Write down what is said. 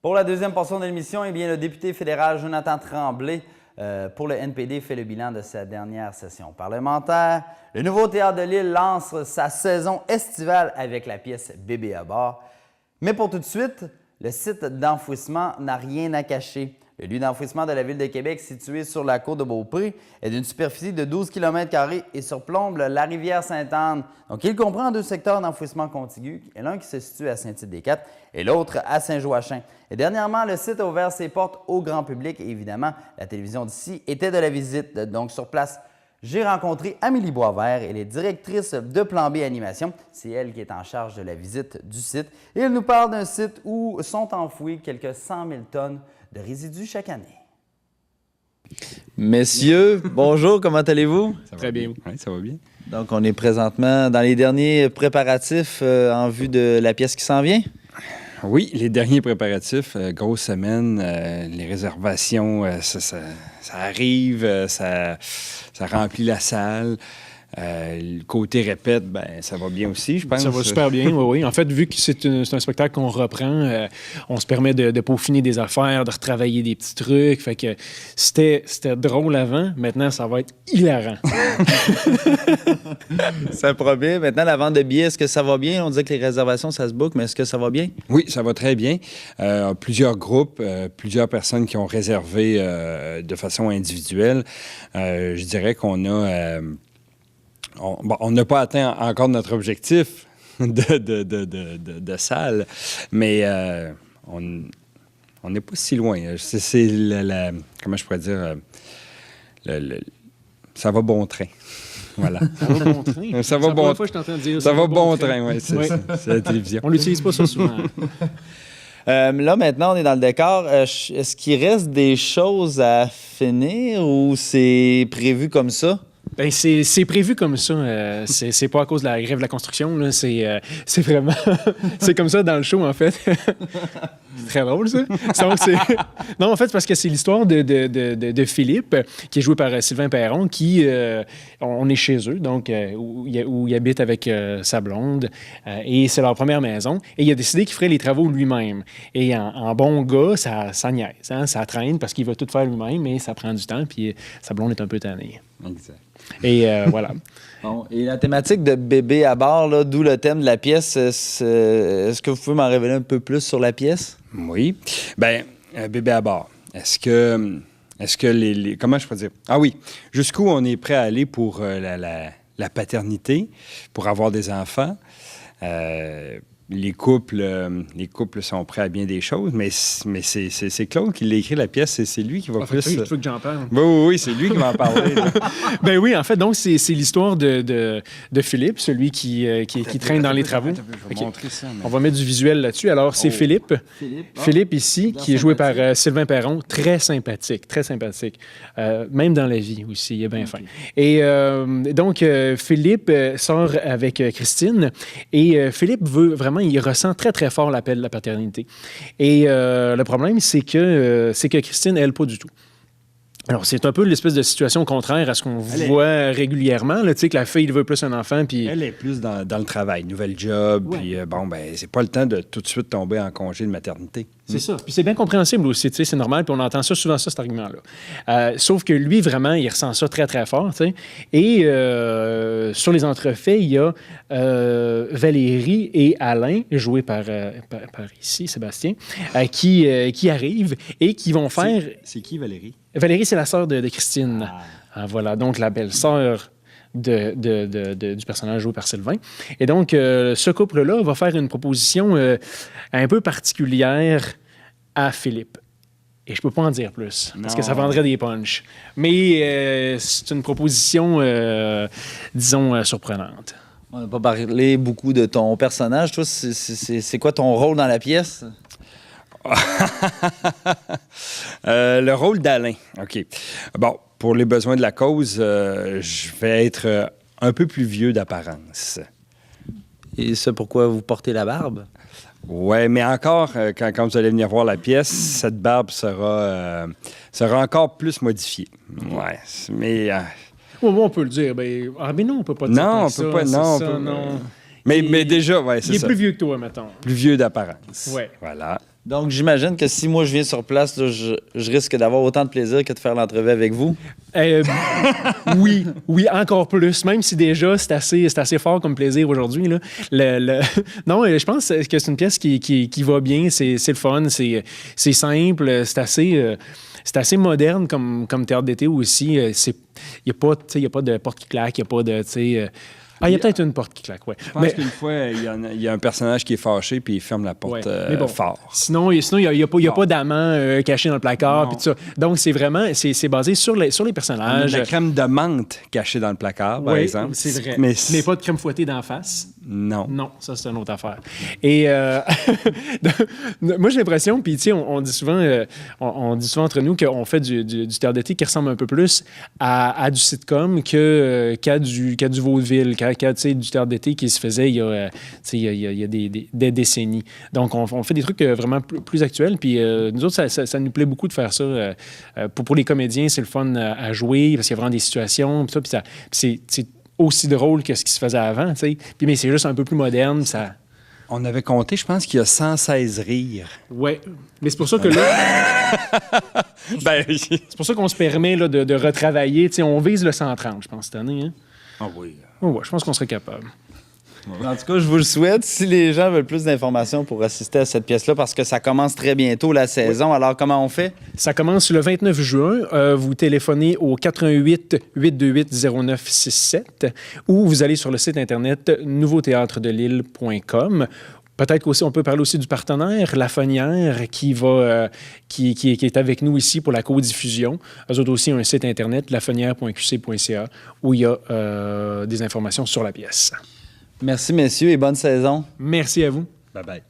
Pour la deuxième portion de l'émission, eh bien, le député fédéral Jonathan Tremblay pour le NPD fait le bilan de sa dernière session parlementaire. Le nouveau Théâtre de l'Île lance sa saison estivale avec la pièce Bébé à bord. Mais pour tout de suite, le site d'enfouissement n'a rien à cacher. Le lieu d'enfouissement de la Ville de Québec, situé sur la côte de Beaupré, est d'une superficie de 12 km² et surplombe la rivière Sainte-Anne. Donc, il comprend deux secteurs d'enfouissement contigus, l'un qui se situe à Saint-Tite-des-Quatre et l'autre à Saint-Joachim. Et dernièrement, le site a ouvert ses portes au grand public et évidemment, la télévision d'ici était de la visite. Donc, sur place, j'ai rencontré Amélie Boisvert, elle est directrice de Plan B Animation. C'est elle qui est en charge de la visite du site. Et elle nous parle d'un site où sont enfouis quelques 100 000 tonnes de résidus chaque année. Messieurs, bonjour, comment allez-vous? Très bien. Oui, ça va bien. Donc, on est présentement dans les derniers préparatifs en vue de la pièce qui s'en vient? Oui, les derniers préparatifs, grosse semaine, les réservations, ça arrive, ça remplit la salle. Le côté répète, ben ça va bien aussi, je pense. Ça va super bien, oui. En fait, vu que c'est un spectacle qu'on reprend, on se permet de peaufiner des affaires, de retravailler des petits trucs. Fait que c'était drôle avant, maintenant, ça va être hilarant. Ça promet. Maintenant, la vente de billets, est-ce que ça va bien? On disait que les réservations, ça se book, mais est-ce que ça va bien? Oui, ça va très bien. Plusieurs groupes, plusieurs personnes qui ont réservé de façon individuelle. Je dirais qu'on a... on n'a pas atteint encore notre objectif de salle, mais on n'est pas si loin. C'est comment je pourrais dire? Ça va bon train. Voilà. Ça va bon train. Ça va bon fois, je suis en train de dire ça va bon train, oui. C'est la télévision. On l'utilise pas ça souvent. Là, maintenant, on est dans le décor. Est-ce qu'il reste des choses à finir ou c'est prévu comme ça? Ben, c'est prévu comme ça. C'est pas à cause de la grève de la construction. Là. C'est vraiment... c'est comme ça dans le show, en fait. C'est très drôle, ça. Non, en fait, c'est parce que c'est l'histoire de Philippe, qui est joué par Sylvain Perron, qui... on est chez eux, donc, où il habite avec sa blonde. Et c'est leur première maison. Et il a décidé qu'il ferait les travaux lui-même. Et en bon gars, ça niaise. Hein? Ça traîne parce qu'il va tout faire lui-même, mais ça prend du temps. Puis sa blonde est un peu tannée. Exact. Et voilà. Bon, et la thématique de bébé à bord, là, d'où le thème de la pièce, est-ce que vous pouvez m'en révéler un peu plus sur la pièce? Oui. Bien, bébé à bord. Est-ce que les... Comment je peux dire? Ah oui. Jusqu'où on est prêt à aller pour la paternité, pour avoir des enfants? Les couples sont prêts à bien des choses, mais c'est Claude qui l'a écrit la pièce, c'est lui qui va plus... Tu veux que j'en parle? Oui, c'est lui qui va en parler. Ben oui, en fait, donc c'est l'histoire de Philippe, celui qui traîne dans les travaux. Je vais montrer ça. Mais... On va mettre du visuel là-dessus. Alors, c'est Philippe. Philippe ici, qui est joué par Sylvain Perron, très sympathique, très sympathique. Même dans la vie aussi, il est bien fin. Et donc, Philippe sort avec Christine, et Philippe veut vraiment, il ressent très, très fort l'appel de la paternité. Et le problème, c'est que Christine, elle, pas du tout. Alors, c'est un peu l'espèce de situation contraire à ce qu'on voit régulièrement, là, tu sais, que la fille veut plus un enfant, puis... Elle est plus dans le travail, nouvel job, puis bon, ben c'est pas le temps de tout de suite tomber en congé de maternité. C'est ça. Puis c'est bien compréhensible aussi, tu sais, c'est normal, puis on entend ça souvent, cet argument-là. Sauf que lui, vraiment, il ressent ça très, très fort, tu sais. Et sur les entrefaits, il y a Valérie et Alain, joués par ici, Sébastien, qui arrivent et qui vont faire... C'est qui, Valérie? Valérie, c'est la sœur de Christine. Ah, voilà, donc la belle-sœur du personnage joué par Sylvain. Et donc, ce couple-là va faire une proposition un peu particulière à Philippe. Et je peux pas en dire plus, parce que ça vendrait des punchs. Mais c'est une proposition, disons, surprenante. On n'a pas parlé beaucoup de ton personnage. Toi, c'est quoi ton rôle dans la pièce? Le rôle d'Alain. OK. Bon, pour les besoins de la cause, je vais être un peu plus vieux d'apparence. Et ça, pourquoi vous portez la barbe? Oui, mais encore, quand vous allez venir voir la pièce, cette barbe sera encore plus modifiée. Ouais, mais... On peut le dire. Mais non, on peut pas dire non, ça. On peut pas. Non, ça, non. Mais déjà, ouais, c'est Il est ça. plus vieux que toi, mettons. Plus vieux d'apparence. Ouais. Voilà. Donc, j'imagine que si moi je viens sur place, là, je risque d'avoir autant de plaisir que de faire l'entrevue avec vous. Oui, encore plus. Même si déjà c'est assez fort comme plaisir aujourd'hui. Là. Non, je pense que c'est une pièce qui va bien. C'est le fun, c'est simple, c'est assez moderne comme théâtre d'été aussi. Il n'y a pas de porte qui claque, il n'y a pas de. Il y a peut-être une porte qui claque, oui. Je pense qu'une fois, il y a un personnage qui est fâché puis il ferme la porte fort. Sinon, il n'y a pas d'amant caché dans le placard. Puis tout ça. Donc, c'est vraiment c'est basé sur les personnages. Il y a de la crème de menthe cachée dans le placard, par exemple. C'est vrai. Mais pas de crème fouettée d'en face. Non. Non, ça, c'est une autre affaire. Et moi, j'ai l'impression, puis tu sais, on dit souvent entre nous qu'on fait du théâtre d'été qui ressemble un peu plus à du sitcom qu'à du vaudeville, qu'à du théâtre d'été qui se faisait il y a des décennies. Donc, on fait des trucs vraiment plus actuels. Puis nous autres, ça nous plaît beaucoup de faire ça. Pour les comédiens, c'est le fun à jouer parce qu'il y a vraiment des situations. Puis c'est aussi drôle que ce qui se faisait avant. Puis, mais c'est juste un peu plus moderne. Ça... On avait compté, je pense qu'il y a 116 rires. Oui. Mais c'est pour ça que là... c'est pour ça qu'on se permet là, de retravailler. On vise le 130, je pense, cette année. Hein? Ah oui. Ouais, je pense qu'on serait capable. En tout cas, je vous le souhaite. Si les gens veulent plus d'informations pour assister à cette pièce-là, parce que ça commence très bientôt la saison, alors comment on fait? Ça commence le 29 juin. Vous téléphonez au 88 828 0967 ou vous allez sur le site internet nouveautheatredelille.com. Peut-être qu'aussi, on peut parler aussi du partenaire, La Fenière, qui est avec nous ici pour la co-diffusion. Eux autres aussi ont un site internet, lafenière.qc.ca, où il y a des informations sur la pièce. Merci, messieurs, et bonne saison. Merci à vous. Bye-bye.